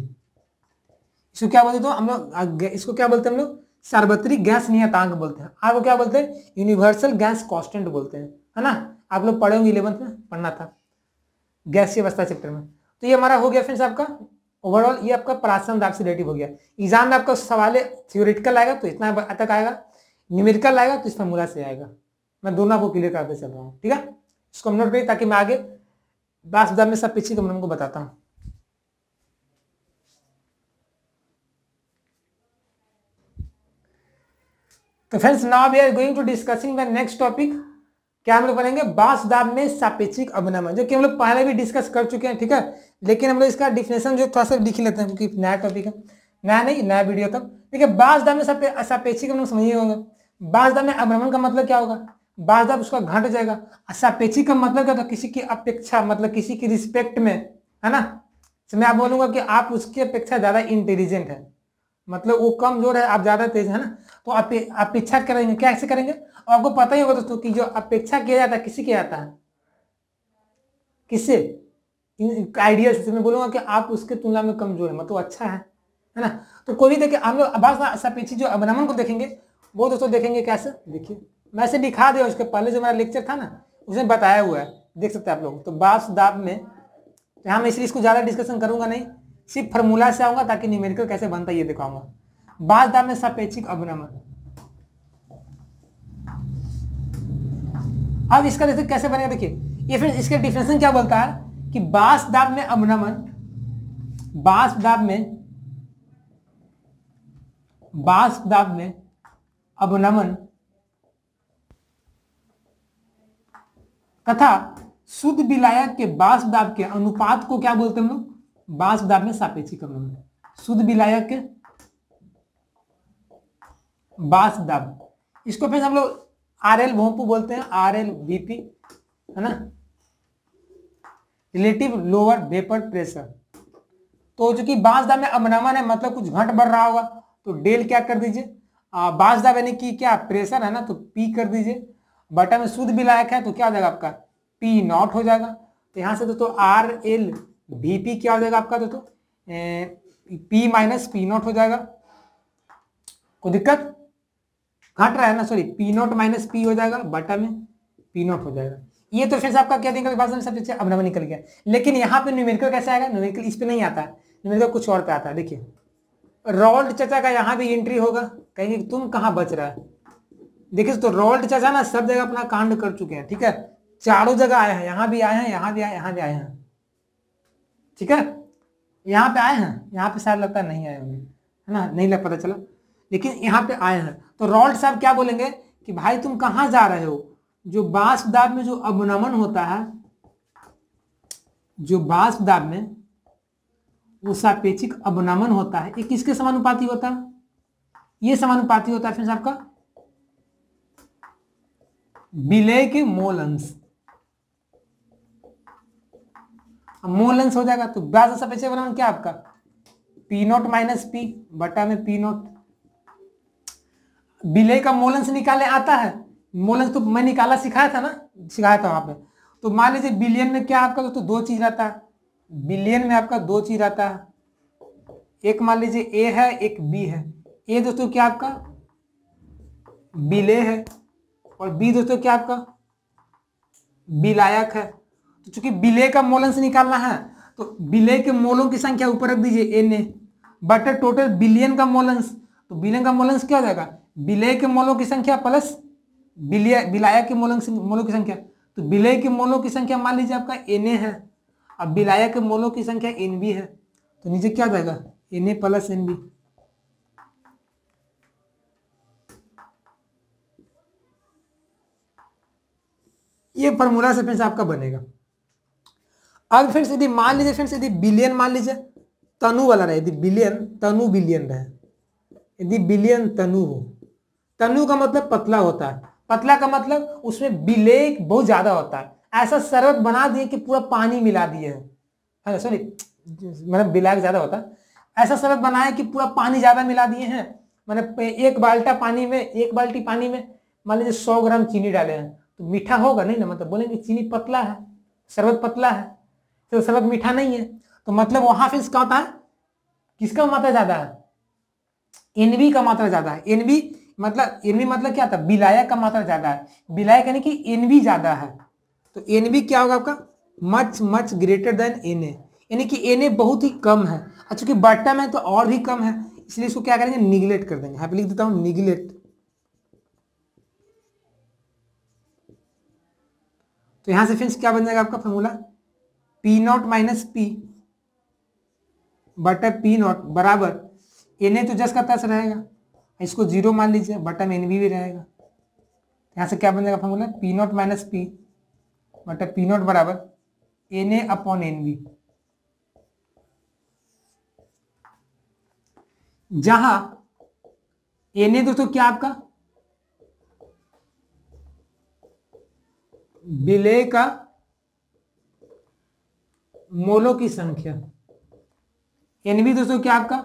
इसको क्या बोलते हैं हम लोग, इसको क्या बोलते हैं हम लोग, सार्वत्रिक गैस नियतांक बोलते हैं। आपको क्या बोलते हैं, यूनिवर्सल गैस कांस्टेंट बोलते हैं, है ना। आप लोग पढ़े होंगे 11th में पढ़ना था गैसीय अवस्था चैप्टर में। तो ये हमारा हो गया फ्रेंड्स आपका ओवरऑल, ये आपका पराश्रम दाब से रिलेटिव हो गया। एग्जाम में आपका सवाल थ्योरेटिकल आएगा तो इतना तक आएगा, न्यूमेरिकल आएगा तो इस फॉर्मूला से आएगा। मैं दोनों आपको क्लियर करते चल रहा हूँ, ठीक है। इसको हम नोट करिए ताकि मैं आगे बास दाब में सब पीछे को बताता हूँ। तो friends now we are going to discussing the next topic. क्या हम लोग पढ़ेंगे, बास दाब में सापेक्षिक अवनमन, जो कि हम लोग पहले भी डिस्कस कर चुके हैं, ठीक है। लेकिन हम लोग इसका डिफिनेशन जो थोड़ा सा लिख लेते हैं क्योंकि नया टॉपिक है, नया नहीं नया वीडियो तक। देखिए बास दाब में सापेक्षिक हम लोग समझिए होंगे, बास दाब में अवनमन का मतलब क्या होगा, बास दाब उसका घट जाएगा। सापेक्षिक का मतलब क्या होता है, किसी की अपेक्षा, मतलब किसी की रिस्पेक्ट में, है ना। तो मैं आप बोलूंगा कि आप उसकी अपेक्षा ज्यादा इंटेलिजेंट है, मतलब वो कमजोर है आप ज्यादा तेज है ना, तो अपेक्षा करेंगे, क्या ऐसे करेंगे। और आपको पता ही होगा दोस्तों कि जो अपेक्षा किया जाता है किसी किया जाता है, किससे, आइडियल से। मैं बोलूंगा कि आप उसके तुलना में कमजोर है, मतलब अच्छा है ना। तो कोई भी देखे हम लोग बास सापेक्षिक जो अवनमन को देखेंगे वो दोस्तों देखेंगे कैसे, देखिए मैं ऐसे दिखा दिया, उसके पहले जो मेरा लेक्चर था ना उसने बताया हुआ है, देख सकते हैं आप लोग। तो बास दाब में यहाँ मैं इसलिए इसको ज्यादा डिस्कशन करूंगा नहीं, सिर्फ फार्मूला से आऊंगा ताकि न्यूमेरिकल कैसे बनता है ये दिखाऊंगा। बास दाब में सापेक्षिक अवनमन, अब इसका देखिए कैसे बनेगा, देखिए ये फिर इसके डिफिनेशन क्या बोलता है कि बास दाब में अवनमन, बास दाब में अवनमन तथा शुद्ध विलायक के बास दाब के अनुपात को क्या बोलते हैं हम लोग, बास दाब में सापेक्षिक अवनमन। शुद्ध विलायक के बास दाब, इसको फिर हम लोग RL भोंपू बोलते हैं, RLVP, है ना, रिलेटिव लोअर वेपर प्रेशर। तो जो कि बास दाब में अवनमन है मतलब कुछ घट बढ़ रहा होगा, तो डेल क्या कर दीजिए, बास दाब यानी कि क्या प्रेशर है ना, तो P कर दीजिए, बटा में शुद्ध विलायक है तो क्या हो जाएगा आपका P0 हो जाएगा। तो यहाँ से दोस्तों RLVP क्या हो जाएगा आपका दोस्तों P माइनस P0 हो जाएगा। कोई दिक्कत, घट रहा है ना, सॉरी P0 माइनस P हो जाएगा, बटा में P0 हो जाएगा। ये तो फिर आपका क्या देंगे बात सबसे अवनमन निकल गया। लेकिन यहाँ पे न्यूमेरिकल कैसे आएगा, न्यूमेरिकल इस पे नहीं आता है, न्यूमेरिकल कुछ और पे आता है। देखिए रॉल्ड चाचा का यहाँ भी एंट्री होगा, कहेंगे तुम कहाँ बच रहा है। देखिए तो रॉल्ड चाचा ना सब जगह अपना कांड कर चुके हैं, ठीक है, चारों जगह आए हैं, यहाँ भी आए हैं, यहाँ भी आए, यहाँ भी आए हैं, ठीक है, यहाँ पे आए हैं, यहाँ पे शायद लगता है नहीं आए होंगे, है ना, नहीं लग पता चला, लेकिन यहाँ पे आए हैं। तो रॉल्ड साहब क्या बोलेंगे कि भाई तुम कहाँ जा रहे हो, जो वाष्प दाब में जो अवनमन होता है, जो वाष्प दाब में वो सापेक्षिक अवनमन होता है, ये किसके समानुपाती होता है? ये समानुपाती होता है फ्रेंड्स आपका विलय के मोल अंश। मोल अंश हो जाएगा तो व्यास सापेक्षिक अवनमन क्या आपका पी नॉट माइनस पी बटा में पी नॉट। विलय का मोल अंश निकाले आता है, मोल अंश तो मैं निकाला सिखाया था ना, सिखाया था वहां पे। तो मान लीजिए बिलियन में क्या आपका दोस्तों दो चीज रहता है, बिलियन में आपका दो चीज रहता है, एक मान लीजिए ए है एक बी है। ए दोस्तों क्या आपका विलय है और बी दोस्तों क्या आपका विलायक है। तो चूंकि विलय का मोल अंश निकालना है तो विलय के मोलों की संख्या ऊपर रख दीजिए एन ए बटा टोटल बिलियन का मोल अंश। तो बिलियन का मोल अंश क्या हो जाएगा विलय के मोलों की संख्या प्लस विलायक के मोलों की संख्या। तो विलय के मोलों की संख्या मान लीजिए आपका एन ए है, अब विलायक के मोलों की संख्या एन बी है, तो नीचे क्या जाएगा N A plus N B. ये फॉर्मूला से फ्रेंड्स आपका बनेगा। अब फ्रेंड्स यदि मान लीजिए फ्रेंड्स यदि बिलियन मान लीजिए तनु वाला रहे, यदि बिलियन तनु बिलियन रहे, यदि बिलियन तनु हो, तनु का मतलब पतला होता है, पतला का मतलब उसमें विलय बहुत ज्यादा होता है। ऐसा शरबत बना दिए कि पूरा पानी मिला दिए है, सॉरी मतलब विलायक ज्यादा होता है, ऐसा शरबत बनाया कि पूरा पानी ज्यादा मिला दिए हैं। मतलब एक बाल्टी पानी में मान लीजिए 100 ग्राम चीनी डाले हैं, तो मीठा होगा नहीं ना, मतलब बोलेंगे चीनी पतला है, शरबत पतला है, तो शरबत मीठा नहीं है। तो मतलब वहां फिर क्या होता है, किसका मात्रा ज्यादा है, एनबी का मात्रा ज्यादा है। एनबी मतलब क्या था, विलायक का मात्रा ज्यादा है, विलायक यानी कि एनबी ज्यादा है। तो एनबी क्या होगा आपका much much greater than NA, यानी कि एनए बहुत ही कम है। अच्छा कि बट्टा में तो और भी कम है, इसलिए इसको क्या करेंगे निगलेक्ट कर देंगे। यहाँ पे लिख देता हूं निगलेक्ट। तो यहां से फ्रेंड्स क्या बन जाएगा आपका formula P nought minus P बटा पी नॉट बराबर एन ए तो जस का तस रहेगा, इसको 0 मान लीजिए, बटा में एनबी भी रहेगा। यहां से क्या बन जाएगा formula P nought minus P बटा पी नॉट बराबर N A upon N B, जहां एन ए दोस्तों क्या आपका विलय का मोलों की संख्या, एनबी दोस्तों क्या आपका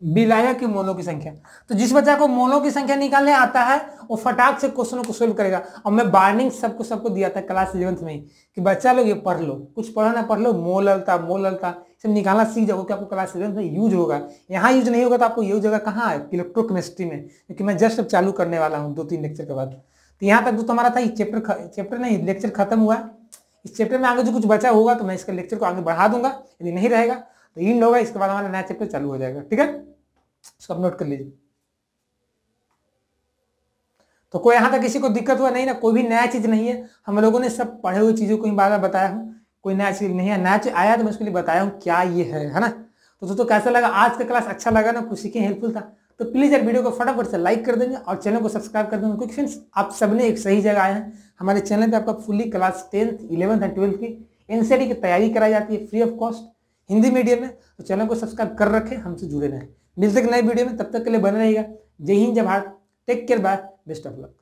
विलायक के मोलों की संख्या। तो जिस बच्चा को मोलों की संख्या निकालने आता है वो फटाक से क्वेश्चनों को सोल्व करेगा। और मैं वार्निंग सबको दिया था क्लास 11th में ही कि बच्चा लोग ये पढ़ लो, कुछ पढ़ो ना पढ़ लो, मोललता सब निकालना सीख जाओ कि आपको क्लास 11th में यूज होगा। यहाँ यूज नहीं होगा तो आपको यूज होगा कहाँ है इलेक्ट्रोकेमिस्ट्री में, क्योंकि मैं जस्ट अब चालू करने वाला हूँ 2-3 लेक्चर के बाद। तो यहाँ तक तो हमारा था चैप्टर नहीं लेक्चर खत्म हुआ। इस चैप्टर में आगे जो कुछ बचा होगा तो मैं इसका लेक्चर को आगे बढ़ा दूंगा, यदि नहीं रहेगा तो इन होगा, इसके बाद हमारा नया चैप्टर चालू हो जाएगा। ठीक है, इसको आप नोट कर लीजिए। तो कोई यहां तक किसी को दिक्कत हुआ नहीं ना, कोई भी नया चीज नहीं है, हम लोगों ने सब पढ़े हुए चीजों को ही बार बार बताया हूं, कोई नया चीज नहीं है। नया चीज आया तो मैं उसके लिए बताया हूं क्या ये है ना। तो दोस्तों कैसा लगा आज का क्लास, अच्छा लगा ना, कुछ सीखे हेल्पफुल था तो प्लीज यार वीडियो को फटाफट से लाइक कर देंगे और चैनल को सब्सक्राइब कर देंगे, क्योंकि फ्रेंड्स आप सबने एक सही जगह आए हैं। हमारे चैनल पे आपका fully class 10th 11th and 12th की एनसीईआरटी की तैयारी कराई जाती है free of cost Hindi medium में। तो चैनल को सब्सक्राइब कर रखें, हमसे जुड़े रहें। मिलते हैं नए वीडियो में, तब तक के लिए बने रहिएगा। जय हिंद जय Bharat, take care, bye, best of luck.